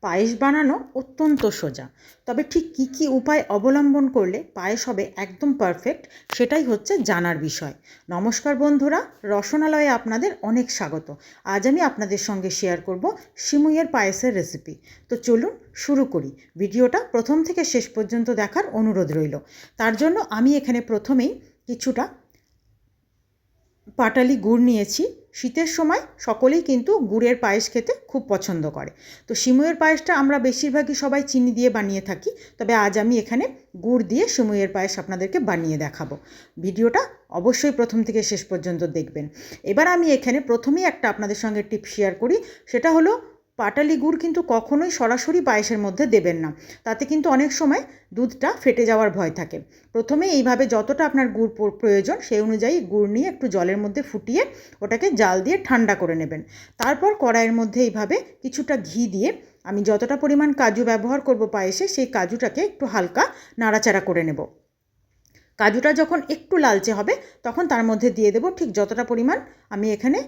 পায়েস বানানো অত্যন্ত সোজা, তবে ঠিক কী কী উপায় অবলম্বন করলে পায়েস হবে একদম পারফেক্ট সেটাই হচ্ছে জানার বিষয়। নমস্কার বন্ধুরা, রসনালয়ে আপনাদের অনেক স্বাগত। আজ আমি আপনাদের সঙ্গে শেয়ার করব সিমুইয়ের পায়েসের রেসিপি। তো চলুন শুরু করি। ভিডিওটা প্রথম থেকে শেষ পর্যন্ত দেখার অনুরোধ রইল। তার জন্য আমি এখানে প্রথমেই কিছুটা পাটালি গুড় নিয়েছি। শীতের সময় সকলেই কিন্তু গুড়ের পায়েস খেতে খুব পছন্দ করে। তো সিমুইয়ের পায়েসটা আমরা বেশিরভাগই সবাই চিনি দিয়ে বানিয়ে থাকি, তবে আজ আমি এখানে গুড় দিয়ে সিমুইয়ের পায়েস আপনাদেরকে বানিয়ে দেখাবো। ভিডিওটা অবশ্যই প্রথম থেকে শেষ পর্যন্ত দেখবেন। এবার আমি এখানে প্রথমেই একটা আপনাদের সঙ্গে টিপ শেয়ার করি, সেটা হলো পাটালি গুড় কিন্তু কখনোই সরাসরি পায়েসের মধ্যে দেবেন না, তাতে কিন্তু অনেক সময় দুধটা ফেটে যাওয়ার ভয় থাকে। প্রথমে এইভাবে যতটা আপনার গুড় প্রয়োজন সেই অনুযায়ী গুড় নিয়ে একটু জলের মধ্যে ফুটিয়ে ওটাকে জাল দিয়ে ঠান্ডা করে নেবেন। তারপর কড়াইয়ের মধ্যে এইভাবে কিছুটা ঘি দিয়ে আমি যতটা পরিমাণ কাজু ব্যবহার করব পায়েসে, সেই কাজুটাকে একটু হালকা নাড়াচাড়া করে নেব। কাজুটা যখন একটু লালচে হবে তখন তার মধ্যে দিয়ে দেব ঠিক যতটা পরিমাণ আমি এখানে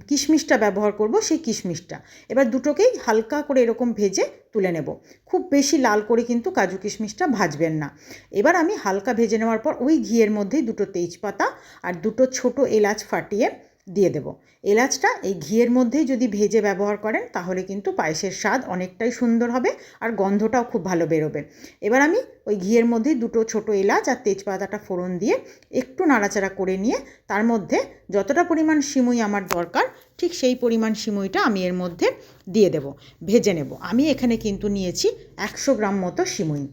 কিশমিশটা ব্যবহার করব, সেই কিশমিশটা। এবার দুটোকেই হালকা করে এরকম ভেজে তুলে নেব। খুব বেশি লাল করে কিন্তু কাজু কিশমিশটা ভাজবেন না। এবার আমি হালকা ভেজে নেওয়ার পর ওই ঘিয়ের মধ্যেই দুটো তেজপাতা আর দুটো ছোট এলাচ ফাটিয়ে দিয়ে দেব। এলাচটা এই ঘিয়ের মধ্যেই যদি ভেজে ব্যবহার করেন তাহলে কিন্তু পায়েসের স্বাদ অনেকটাই সুন্দর হবে আর গন্ধটাও খুব ভালো বেরোবে। এবার আমি ওই ঘিয়ের মধ্যেই দুটো ছোট এলাচ আর তেজপাতাটা ফোড়ন দিয়ে একটু নাড়াচাড়া করে নিয়ে তার মধ্যে যতটা পরিমাণ সিমুই আমার দরকার ঠিক সেই পরিমাণ সিমুইটা আমি এর মধ্যে দিয়ে দেব, ভেজে নেব। আমি এখানে কিন্তু নিয়েছি 100 গ্রাম মতো সিমুই।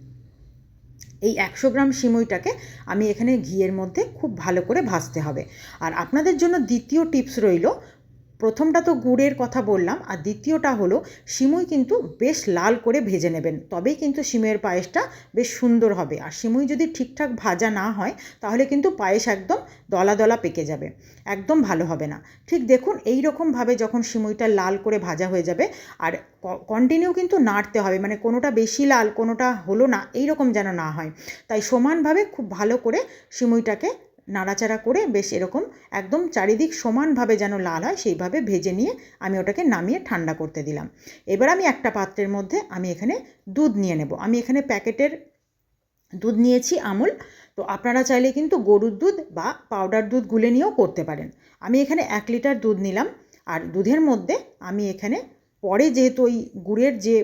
এই 100 গ্রাম সিমুইটাকে আমি এখানে ঘিয়ের মধ্যে খুব ভালো করে ভাজতে হবে। আর আপনাদের জন্য দ্বিতীয় টিপস রইল, প্রথমটা তো গুড়ের কথা বললাম, আর দ্বিতীয়টা হলো সিমুই কিন্তু বেশ লাল করে ভেজে নেবেন, তবেই কিন্তু সিমুইয়ের পায়েসটা বেশ সুন্দর হবে। আর সিমুই যদি ঠিকঠাক ভাজা না হয় তাহলে কিন্তু পায়েস একদম দলা দলা পেকে যাবে, একদম ভালো হবে না। ঠিক দেখুন এই রকমভাবে যখন সিমুইটা লাল করে ভাজা হয়ে যাবে, আর কন্টিনিউ কিন্তু নাড়তে হবে, মানে কোনোটা বেশি লাল কোনোটা হলো না এই রকম যেন না হয়। তাই সমানভাবে খুব ভালো করে সিমুইটাকে নাড়াচাড়া করে বেশ এরকম একদম চারিদিক সমানভাবে যেন লাল হয় সেইভাবে ভেজে নিয়ে আমি ওটাকে নামিয়ে ঠান্ডা করতে দিলাম। এবার আমি একটা পাত্রের মধ্যে আমি এখানে দুধ নিয়ে নেব। আমি এখানে প্যাকেটের দুধ নিয়েছি আমুল, তো আপনারা চাইলে কিন্তু গরুর দুধ বা পাউডার দুধ গুলে নিয়েও করতে পারেন। আমি এখানে 1 লিটার দুধ নিলাম, আর দুধের মধ্যে আমি এখানে পরে যেহেতু ওই গুড়ের যে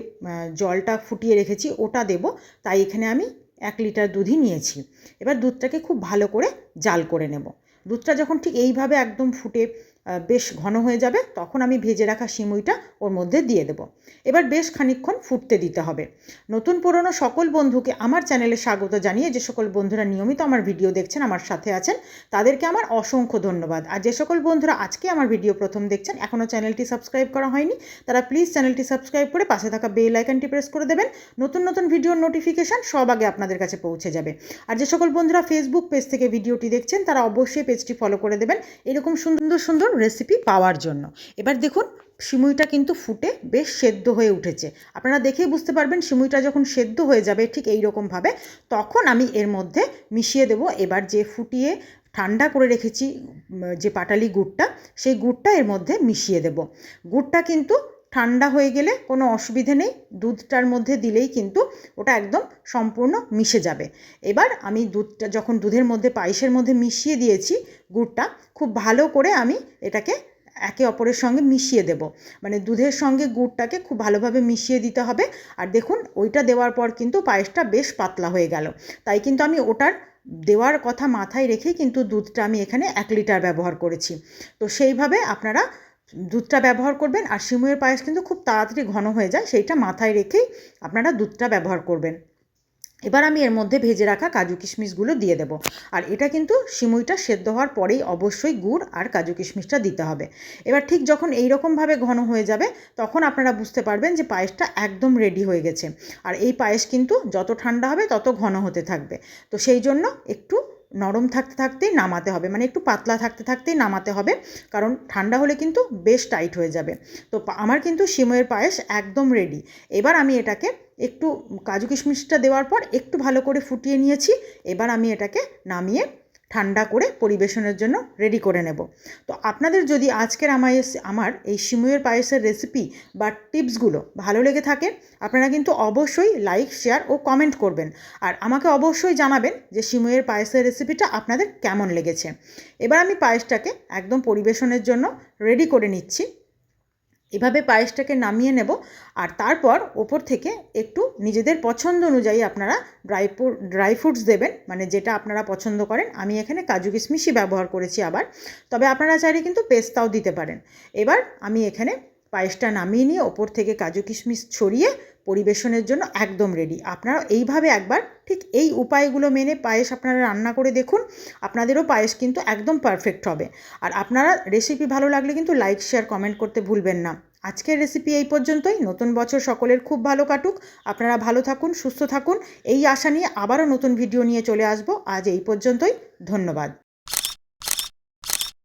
জলটা ফুটিয়ে রেখেছি ওটা দেব, তাই এখানে আমি 1 লিটার দুধই নিয়েছি। এবার দুধটাকে খুব ভালো করে জাল করে নেব। দুধটা যখন ঠিক এইভাবে একদম ফুটে বেশ ঘন হয়ে যাবে তখন আমি ভেজে রাখা সিমুইটা ওর মধ্যে দিয়ে দেব। এবার বেশ খানিকক্ষণ ফুটতে দিতে হবে। নতুন পুরনো সকল বন্ধুকে আমার চ্যানেলে স্বাগত জানিয়ে যে সকল বন্ধুরা নিয়মিত আমার ভিডিও দেখছেন, আমার সাথে আছেন, তাদেরকে আমার অসংখ্য ধন্যবাদ। আর যে সকল বন্ধুরা আজকে আমার ভিডিও প্রথম দেখছেন, এখনও চ্যানেলটি সাবস্ক্রাইব করা হয়নি, তারা প্লিজ চ্যানেলটি সাবস্ক্রাইব করে পাশে থাকা বেল আইকনটি প্রেস করে দেবেন। নতুন নতুন ভিডিওর নোটিফিকেশান সব আগে আপনাদের কাছে পৌঁছে যাবে। আর যে সকল বন্ধুরা ফেসবুক পেজ থেকে ভিডিওটি দেখছেন তারা অবশ্যই পেজটি ফলো করে দেবেন এরকম সুন্দর সুন্দর রেসিপি পাওয়ার জন্য। এবার দেখুন সিমুইটা কিন্তু ফুটে বেশ সেদ্ধ হয়ে উঠেছে। আপনারা দেখেই বুঝতে পারবেন সিমুইটা যখন সেদ্ধ হয়ে যাবে ঠিক এই রকমভাবে, তখন আমি এর মধ্যে মিশিয়ে দেব এবার যে ফুটিয়ে ঠান্ডা করে রেখেছি যে পাটালি গুড়টা, সেই গুড়টা এর মধ্যে মিশিয়ে দেব। গুড়টা কিন্তু ঠান্ডা হয়ে গেলে কোনো অসুবিধে নেই, দুধটার মধ্যে দিলেই কিন্তু ওটা একদম সম্পূর্ণ মিশে যাবে। এবার আমি দুধটা যখন দুধের মধ্যে পায়েসের মধ্যে মিশিয়ে দিয়েছি গুড়টা, খুব ভালো করে আমি এটাকে একে অপরের সঙ্গে মিশিয়ে দেব, মানে দুধের সঙ্গে গুড়টাকে খুব ভালোভাবে মিশিয়ে দিতে হবে। আর দেখুন ওইটা দেওয়ার পর কিন্তু পায়েসটা বেশ পাতলা হয়ে গেল, তাই কিন্তু আমি ওটার দেওয়ার কথা মাথায় রেখেই কিন্তু দুধটা আমি এখানে 1 লিটার ব্যবহার করেছি। তো সেইভাবে আপনারা দুধটা ব্যবহার করবেন। আর সিমুইয়ের পায়েস কিন্তু খুব তাড়াতাড়ি ঘন হয়ে যায়, সেইটা মাথায় রেখেই আপনারা দুধটা ব্যবহার করবেন। এবার আমি এর মধ্যে ভেজে রাখা কাজু কিশমিশগুলো দিয়ে দেব। আর এটা কিন্তু সিমুইটা সেদ্ধ হওয়ার পরেই অবশ্যই গুড় আর কাজু কিশমিশটা দিতে হবে। এবার ঠিক যখন এই রকমভাবে ঘন হয়ে যাবে তখন আপনারা বুঝতে পারবেন যে পায়েসটা একদম রেডি হয়ে গেছে। আর এই পায়েস কিন্তু যত ঠান্ডা হবে তত ঘন হতে থাকবে, তো সেই জন্য একটু নরম থাকতে থাকতেই নামাতে হবে, মানে একটু পাতলা থাকতে থাকতেই নামাতে হবে, কারণ ঠান্ডা হলে কিন্তু বেশ টাইট হয়ে যাবে। তো আমার কিন্তু সিমুইয়ের পায়েস একদম রেডি। এবার আমি এটাকে একটু কাজু কিশমিশটা দেওয়ার পর একটু ভালো করে ফুটিয়ে নিয়েছি। এবার আমি এটাকে নামিয়ে ঠান্ডা করে পরিবেশনের জন্য রেডি করে নেব। তো আপনাদের যদি আজকের আমার এই সিমইয়ের পায়েসের রেসিপি বা টিপসগুলো ভালো লেগে থাকে, আপনারা কিন্তু অবশ্যই লাইক, শেয়ার ও কমেন্ট করবেন। আর আমাকে অবশ্যই জানাবেন যে সিমইয়ের পায়েসের রেসিপিটা আপনাদের কেমন লেগেছে। এবার আমি পায়েসটাকে একদম পরিবেশনের জন্য রেডি করে নিচ্ছি। এভাবে পায়েসটাকে নামিয়ে নেব, আর তারপর ওপর থেকে একটু নিজেদের পছন্দ অনুযায়ী আপনারা ড্রাই ফ্রুটস দেবেন, মানে যেটা আপনারা পছন্দ করেন। আমি এখানে কাজু কিশমিশই ব্যবহার করেছি আবার, তবে আপনারা চাইলে কিন্তু পেস্তাও দিতে পারেন। এবার আমি এখানে পায়েসটা নামিয়ে নিয়ে ওপর থেকে কাজু কিশমিশ ছড়িয়ে পরিবেশনের জন্য একদম রেডি। আপনারা এইভাবে একবার ঠিক এই উপায়গুলো মেনে পায়েস আপনারা রান্না করে দেখুন, আপনাদেরও পায়েস কিন্তু একদম পারফেক্ট হবে। আর আপনারা রেসিপি ভালো লাগলে কিন্তু লাইক, শেয়ার, কমেন্ট করতে ভুলবেন না। আজকের রেসিপি এই পর্যন্তই। নতুন বছর সকলের খুব ভালো কাটুক, আপনারা ভালো থাকুন, সুস্থ থাকুন, এই আশা নিয়ে আবারও নতুন ভিডিও নিয়ে চলে আসবো। আজ এই পর্যন্তই, ধন্যবাদ।